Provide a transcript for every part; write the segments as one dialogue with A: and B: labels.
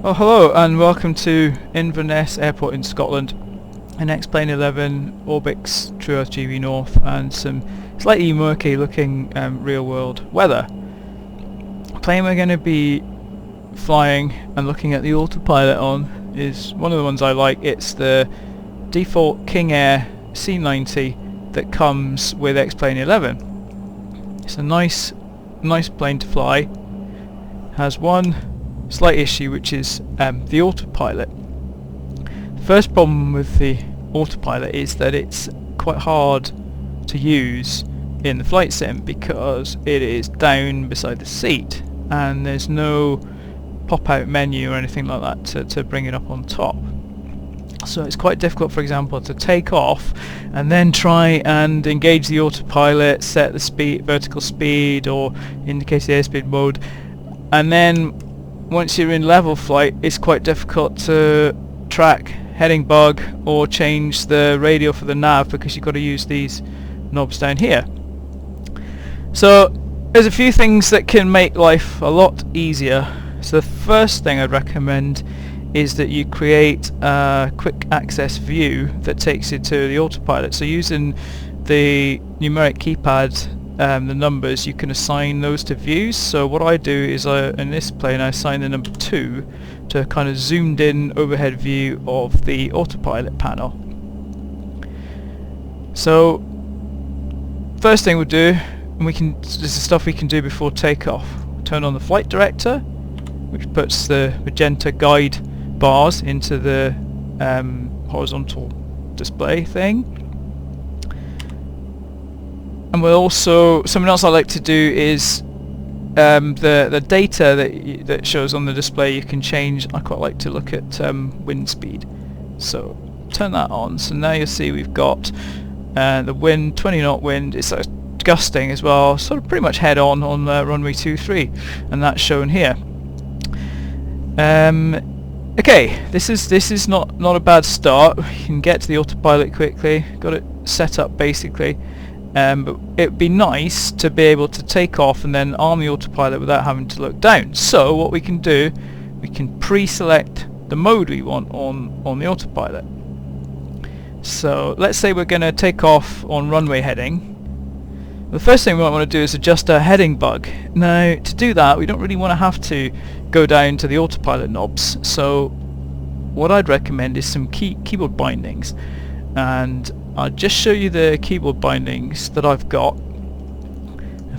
A: Oh, hello and welcome to Inverness Airport in Scotland. An X-Plane 11 orbits True Earth GV North and some slightly murky looking real world weather. The plane we're going to be flying and looking at the autopilot on is one of the ones I like. It's the default King Air C90 that comes with X-Plane 11. It's a nice plane to fly. Has one slight issue, which is the autopilot. The first problem with the autopilot is that it's quite hard to use in the flight sim because it is down beside the seat and there's no pop-out menu or anything like that to bring it up on top. So it's quite difficult, for example, to take off and then try and engage the autopilot, set the speed, vertical speed, or indicate the airspeed mode, and then once you're in level flight it's quite difficult to track heading bug or change the radial for the nav because you've got to use these knobs down here. So there's a few things that can make life a lot easier. So the first thing I'd recommend is that you create a quick access view that takes you to the autopilot. So using the numeric keypad, the numbers, you can assign those to views. So what I do is in this plane I assign the number 2 to a kind of zoomed in overhead view of the autopilot panel. So first thing we'll do, and this is stuff we can do before takeoff. Turn on the flight director, which puts the magenta guide bars into the horizontal display thing. And we'll also, something else I like to do is the data that shows on the display you can change. I quite like to look at wind speed. So turn that on. So now you'll see we've got the wind, 20 knot wind. It's gusting as well, sort of pretty much head on runway 23, and that's shown here. Okay, this is not a bad start. You can get to the autopilot quickly. Got it set up basically. But it'd be nice to be able to take off and then arm the autopilot without having to look down. So what we can do, we can pre-select the mode we want on the autopilot. So let's say we're going to take off on runway heading. The first thing we might want to do is adjust our heading bug. Now to do that we don't really want to have to go down to the autopilot knobs, so what I'd recommend is some keyboard bindings, and I'll just show you the keyboard bindings that I've got.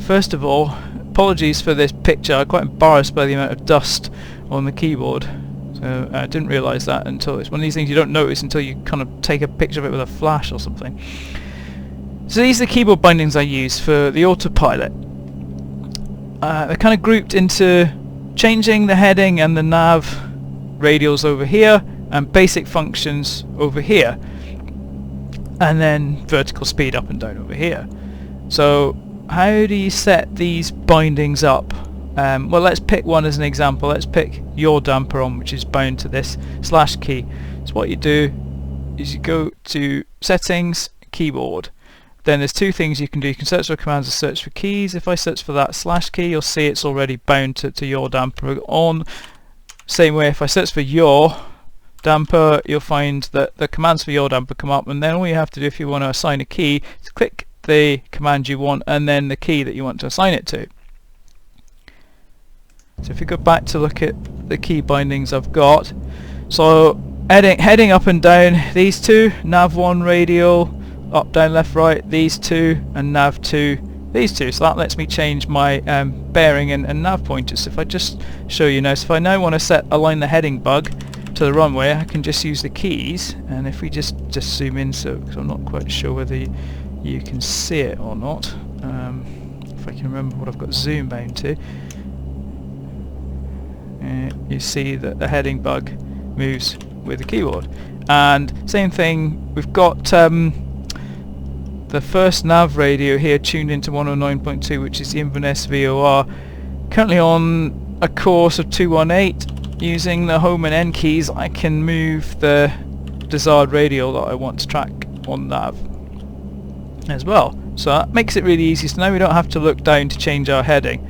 A: First of all, apologies for this picture, I'm quite embarrassed by the amount of dust on the keyboard. So I didn't realise that until it's one of these things you don't notice until you kind of take a picture of it with a flash or something. So these are the keyboard bindings I use for the autopilot. They're kind of grouped into changing the heading and the nav radials over here and basic functions over here, and then vertical speed up and down over here. So how do you set these bindings up? Well, let's pick one as an example. Let's pick yaw damper on, which is bound to this slash key. So what you do is you go to settings, keyboard. Then there's two things you can do. You can search for commands or search for keys. If I search for that slash key, you'll see it's already bound to yaw damper on. Same way, if I search for yaw damper, you'll find that the commands for yaw damper come up, and then all you have to do if you want to assign a key is click the command you want and then the key that you want to assign it to. So if you go back to look at the key bindings I've got, so heading up and down, these two, nav 1 radial, up, down, left, right, these two, and nav 2, these two. So that lets me change my bearing and nav pointers. So if I just show you now, so if I now want to align the heading bug to the runway, I can just use the keys, and if we just zoom in, so because I'm not quite sure whether you can see it or not, if I can remember what I've got zoom bound to, you see that the heading bug moves with the keyboard. And same thing, we've got the first nav radio here tuned into 109.2, which is the Inverness VOR, currently on a course of 218. Using the home and N keys I can move the desired radial that I want to track on nav as well. So that makes it really easy. So now we don't have to look down to change our heading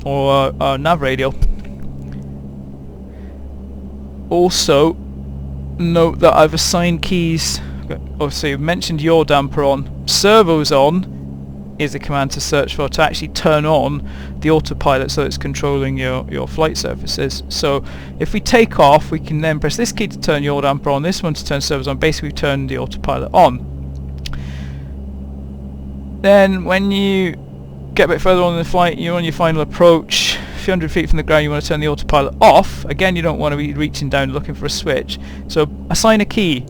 A: or our nav radial. Also note that I've assigned keys. Obviously, I've mentioned yaw damper on. Servos on is the command to search for, to actually turn on the autopilot so it's controlling your flight surfaces. So if we take off, we can then press this key to turn yaw damper on, this one to turn servos on. Basically we've turned the autopilot on. Then when you get a bit further on in the flight, you're on your final approach, a few hundred feet from the ground, you want to turn the autopilot off. Again, you don't want to be reaching down looking for a switch, so assign a key.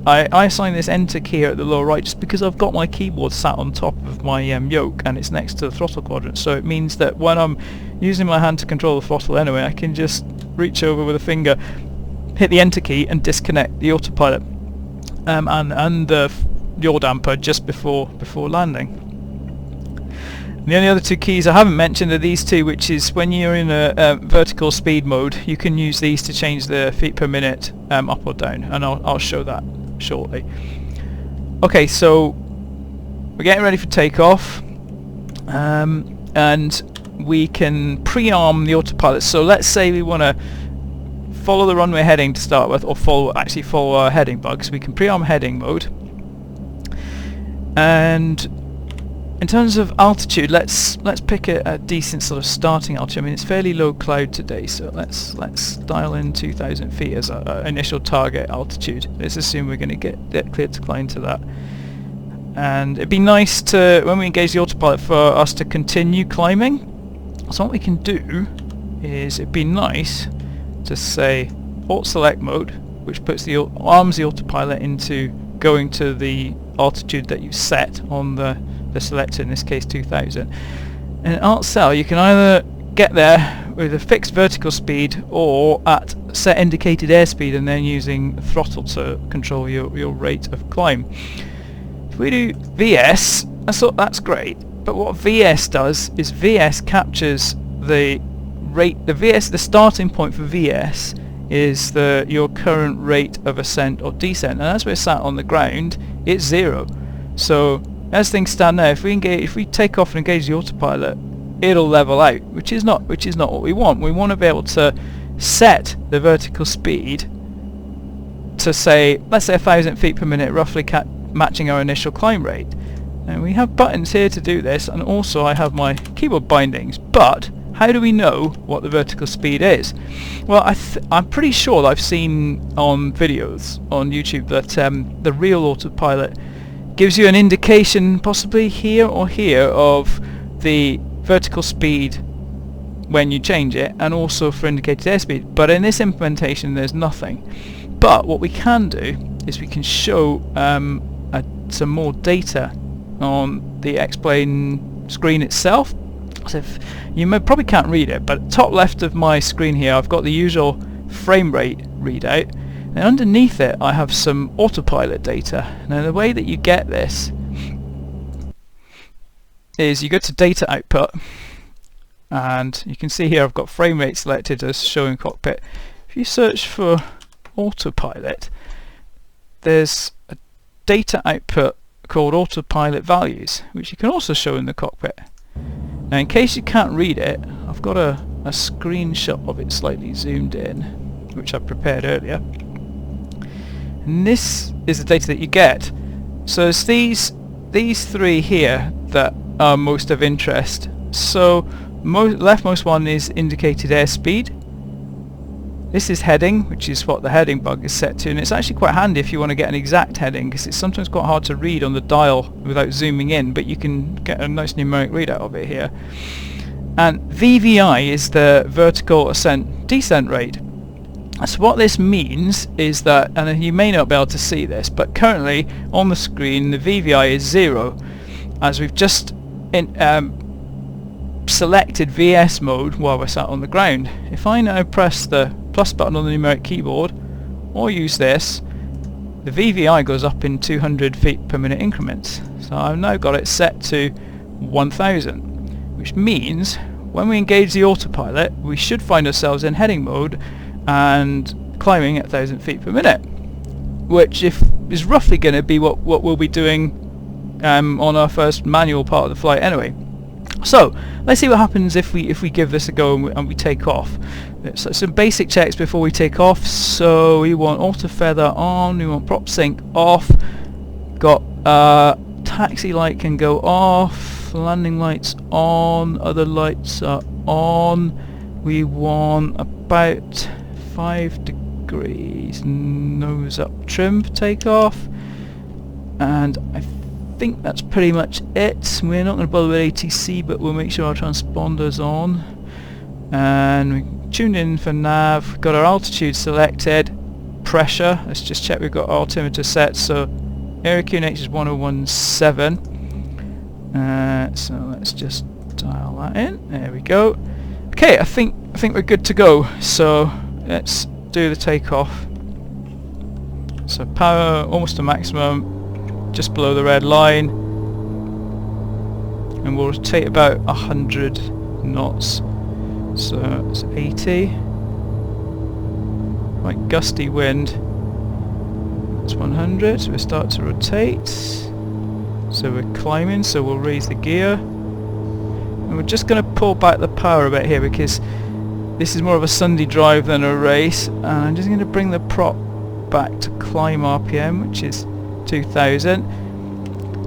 A: I assign this enter key here at the lower right just because I've got my keyboard sat on top of my yoke and it's next to the throttle quadrant, so it means that when I'm using my hand to control the throttle anyway, I can just reach over with a finger, hit the enter key and disconnect the autopilot and the yaw damper just before landing. The only other two keys I haven't mentioned are these two, which is when you're in a vertical speed mode, you can use these to change the feet per minute up or down, and I'll show that shortly. Okay, so we're getting ready for takeoff, and we can pre-arm the autopilot. So let's say we want to follow the runway heading to start with, or follow our heading bug. So we can pre-arm heading mode, and in terms of altitude, let's pick a decent sort of starting altitude. I mean, it's fairly low cloud today, so let's dial in 2,000 feet as our initial target altitude. Let's assume we're going to get cleared to climb to that. And it'd be nice to, when we engage the autopilot, for us to continue climbing. So what we can do is, it'd be nice to say Alt Select mode, which puts arms the autopilot into going to the altitude that you've set on the selector, in this case 2000. And in Alt Cell you can either get there with a fixed vertical speed or at set indicated airspeed and then using throttle to control your rate of climb. If we do VS, that's great, but what VS does is VS captures the rate, the starting point for VS is your current rate of ascent or descent, and as we're sat on the ground it's 0. So as things stand now, if we take off and engage the autopilot, it'll level out, which is not what we want. We want to be able to set the vertical speed to say, let's say 1,000 feet per minute, roughly matching our initial climb rate. And we have buttons here to do this, and also I have my keyboard bindings. But how do we know what the vertical speed is? Well, I'm pretty sure that I've seen on videos on YouTube that the real autopilot gives you an indication, possibly here or here, of the vertical speed when you change it, and also for indicated airspeed. But in this implementation there's nothing. But what we can do is we can show some more data on the X-Plane screen itself. So if you probably can't read it, but top left of my screen here I've got the usual frame rate readout, and underneath it I have some autopilot data. Now the way that you get this is you go to data output, and you can see here I've got frame rate selected as showing cockpit. If you search for autopilot, there's a data output called autopilot values, which you can also show in the cockpit. Now in case you can't read it, I've got a screenshot of it slightly zoomed in, which I prepared earlier. And this is the data that you get. So it's these three here that are most of interest. So leftmost one is indicated airspeed. This is heading, which is what the heading bug is set to, and it's actually quite handy if you want to get an exact heading, because it's sometimes quite hard to read on the dial without zooming in, but you can get a nice numeric readout of it here. And VVI is the vertical ascent descent rate. So what this means is that, and you may not be able to see this, but currently on the screen the VVI is 0, as we've just selected VS mode while we're sat on the ground. If I now press the plus button on the numeric keyboard or use this, the VVI goes up in 200 feet per minute increments. So I've now got it set to 1000, which means when we engage the autopilot we should find ourselves in heading mode and climbing at 1000 feet per minute, which is roughly going to be what we'll be doing on our first manual part of the flight anyway. So let's see what happens if we give this a go and we take off. So some basic checks before we take off. So we want auto feather on, we want prop sync off, got taxi light can go off, landing lights on, other lights are on. We want about 5 degrees nose up trim for takeoff, and I think that's pretty much it. We're not going to bother with ATC, but we'll make sure our transponder's on, and we tuned in for nav, got our altitude selected, pressure, let's just check we've got our altimeter set, so area QNH is 1017, so let's just dial that in, there we go. Okay, I think we're good to go, so let's do the takeoff. So power almost to maximum, just below the red line, and we'll rotate about 100 knots, so it's 80, quite gusty wind, it's 100, so we start to rotate, so we're climbing, so we'll raise the gear, and we're just going to pull back the power a bit here because this is more of a Sunday drive than a race, and I'm just going to bring the prop back to climb RPM, which is 2000.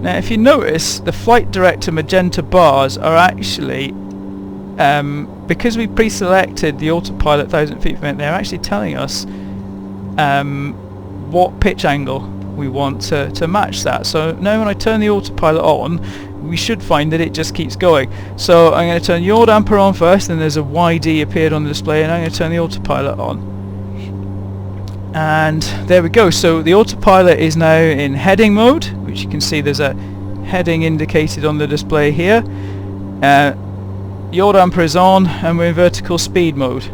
A: Now if you notice, the flight director magenta bars are actually, because we pre-selected the autopilot 1000 feet per minute, they're actually telling us what pitch angle we want to match that. So now when I turn the autopilot on, we should find that it just keeps going. So I'm going to turn yaw damper on first, and there's a YD appeared on the display, and I'm going to turn the autopilot on. And there we go, so the autopilot is now in heading mode, which you can see there's a heading indicated on the display here. Yaw damper is on, and we're in vertical speed mode.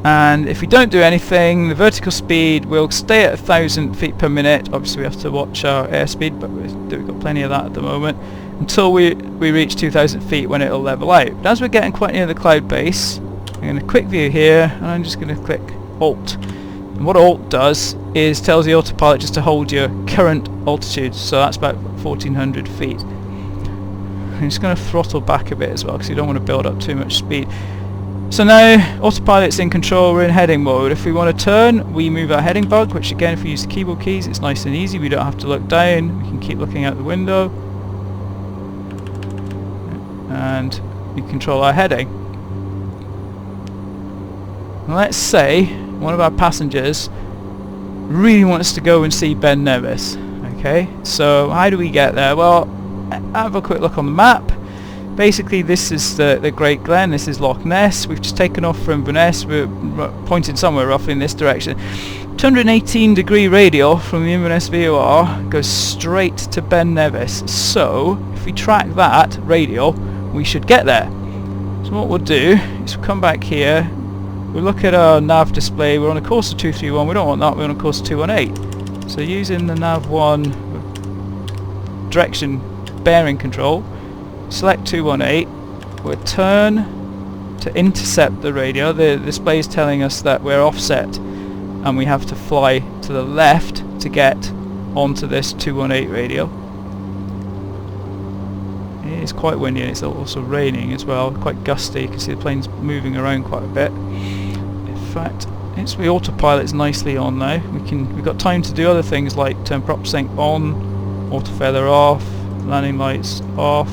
A: And if we don't do anything, the vertical speed will stay at 1000 feet per minute. Obviously we have to watch our airspeed, but we've got plenty of that at the moment, until we reach 2000 feet when it'll level out. But as we're getting quite near the cloud base, I'm going to quick view here, and I'm just going to click Alt. And what Alt does is tells the autopilot just to hold your current altitude, so that's about 1400 feet. I'm just going to throttle back a bit as well, because you don't want to build up too much speed. So now autopilot's in control, we're in heading mode. If we want to turn, we move our heading bug, which again if we use the keyboard keys it's nice and easy, we don't have to look down, we can keep looking out the window, and we control our heading. Now let's say one of our passengers really wants to go and see Ben Nevis. Okay, so how do we get there? Well, have a quick look on the map. Basically this is the Great Glen, this is Loch Ness. We've just taken off from Inverness, we're pointing somewhere roughly in this direction. 218 degree radial from the Inverness VOR goes straight to Ben Nevis, so if we track that radial we should get there. So what we'll do is we'll come back here, we'll look at our nav display, we're on a course of 231, we don't want that, we're on a course of 218. So using the nav 1 direction bearing control, select 218, we'll turn to intercept the radio. The display is telling us that we're offset and we have to fly to the left to get onto this 218 radio. It is quite windy and it's also raining as well, quite gusty. You can see the plane's moving around quite a bit. In fact, the autopilot's nicely on now. We've got time to do other things like turn prop sync on, auto feather off, landing lights off.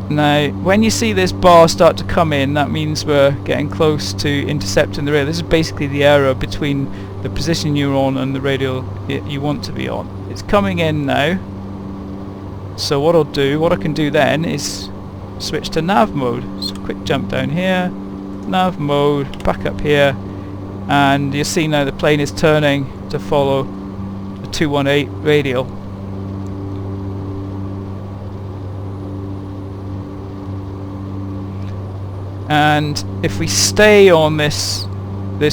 A: Now when you see this bar start to come in, that means we're getting close to intercepting the radio. This is basically the error between the position you're on and the radio you want to be on. It's coming in now, so what I can do then is switch to nav mode. So quick jump down here, nav mode, back up here, and you'll see now the plane is turning to follow the 218 radial. And if we stay on this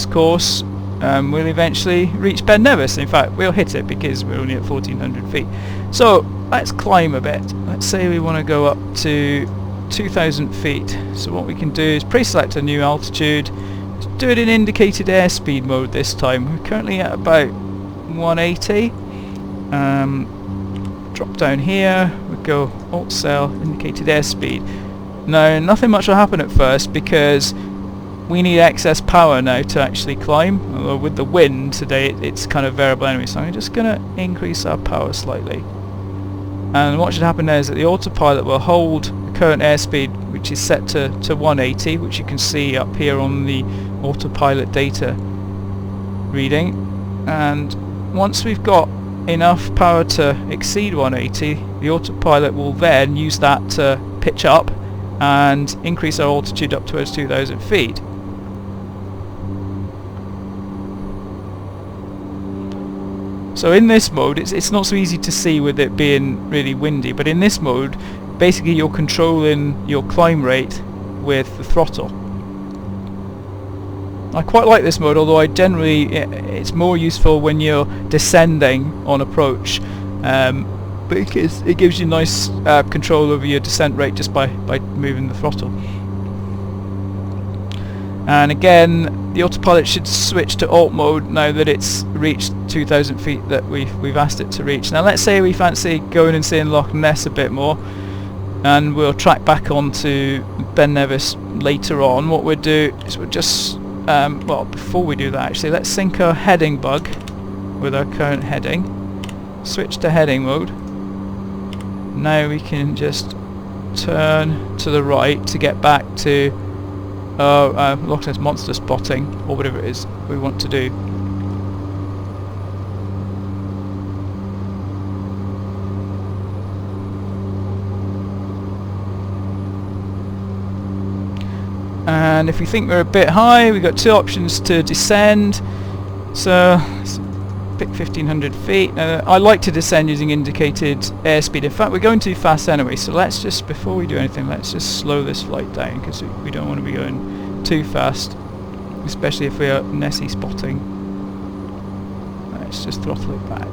A: course, we'll eventually reach Ben Nevis. In fact, we'll hit it because we're only at 1400 feet. So let's climb a bit. Let's say we want to go up to 2000 feet. So what we can do is pre-select a new altitude. Let's do it in indicated airspeed mode this time. We're currently at about 180. Drop down here. We're go alt cell indicated airspeed. Now nothing much will happen at first because we need excess power now to actually climb, although with the wind today it's kind of variable anyway, so I'm just going to increase our power slightly. And what should happen now is that the autopilot will hold the current airspeed, which is set to 180, which you can see up here on the autopilot data reading. And once we've got enough power to exceed 180, the autopilot will then use that to pitch up and increase our altitude up towards 2,000 feet. So in this mode, it's not so easy to see with it being really windy, but in this mode, basically you're controlling your climb rate with the throttle. I quite like this mode, although it's more useful when you're descending on approach, but it gives you nice control over your descent rate just by moving the throttle. And again, the autopilot should switch to alt mode now that it's reached 2,000 feet that we've asked it to reach. Now let's say we fancy going and seeing Loch Ness a bit more, and we'll track back onto Ben Nevis later on. What we'll do is we'll just, well, before we do that actually, let's sync our heading bug with our current heading. Switch to heading mode. Now we can just turn to the right to get back to Loch Ness monster spotting, or whatever it is we want to do. And if we think we're a bit high, we've got two options to descend. So let's pick 1,500 feet. I like to descend using indicated airspeed. In fact, we're going too fast anyway, so let's just, before we do anything, let's just slow this flight down, because we don't want to be going too fast, especially if we are Nessie-spotting. Let's just throttle it back.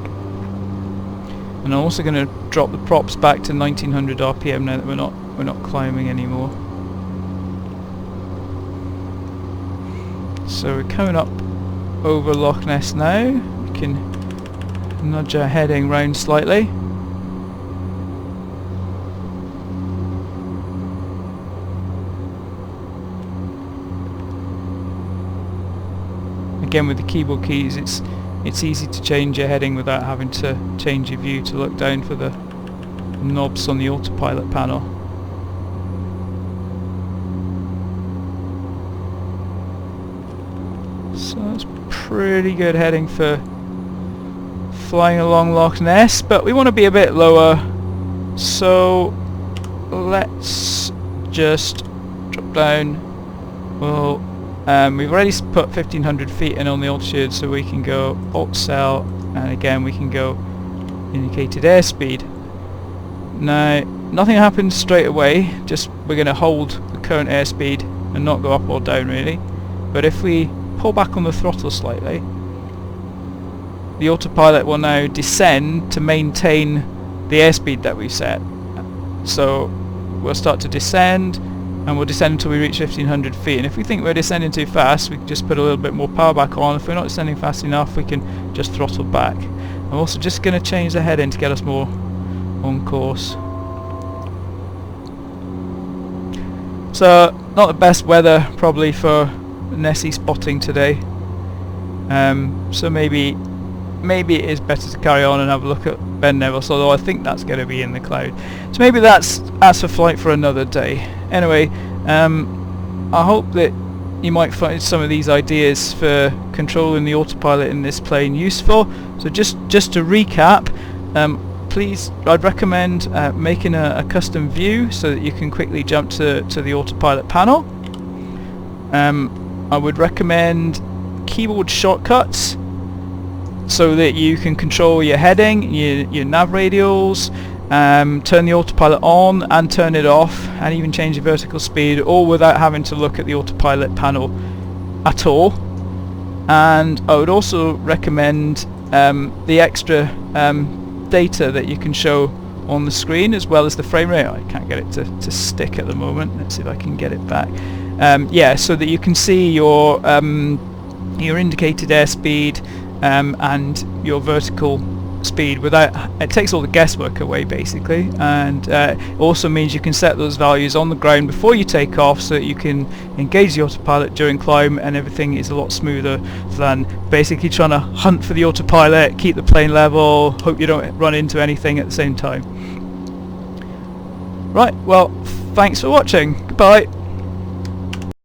A: And I'm also going to drop the props back to 1900 RPM now that we're not climbing anymore. So we're coming up over Loch Ness now. We can nudge our heading round slightly. Again, with the keyboard keys, it's easy to change your heading without having to change your view to look down for the knobs on the autopilot panel. So that's pretty good heading for flying along Loch Ness, but we want to be a bit lower, so let's just drop down. Well, we've already put 1,500 feet in on the altitude, so we can go alt cell, and again we can go indicated airspeed. Now nothing happens straight away, just we're going to hold the current airspeed and not go up or down really. But if we pull back on the throttle slightly, the autopilot will now descend to maintain the airspeed that we've set. So we'll start to descend, and we'll descend until we reach 1,500 feet. And if we think we're descending too fast, we can just put a little bit more power back on. If we're not descending fast enough, we can just throttle back. I'm also just going to change the heading to get us more on course. So not the best weather probably for Nessie-spotting today. So maybe it is better to carry on and have a look at Ben Nevis, although I think that's going to be in the cloud. So maybe that's a flight for another day. Anyway, I hope that you might find some of these ideas for controlling the autopilot in this plane useful. So just to recap, please, I'd recommend making a custom view so that you can quickly jump to the autopilot panel. I would recommend keyboard shortcuts so that you can control your heading, your nav radials, turn the autopilot on and turn it off, and even change the vertical speed, all without having to look at the autopilot panel at all. And I would also recommend the extra data that you can show on the screen, as well as the frame rate. I can't get it to stick at the moment. Let's see if I can get it back. Yeah, so that you can see your indicated airspeed and your vertical speed without, it takes all the guesswork away basically, and it also means you can set those values on the ground before you take off so that you can engage the autopilot during climb, and everything is a lot smoother than basically trying to hunt for the autopilot, keep the plane level, hope you don't run into anything at the same time. Right, well, thanks for watching. Goodbye.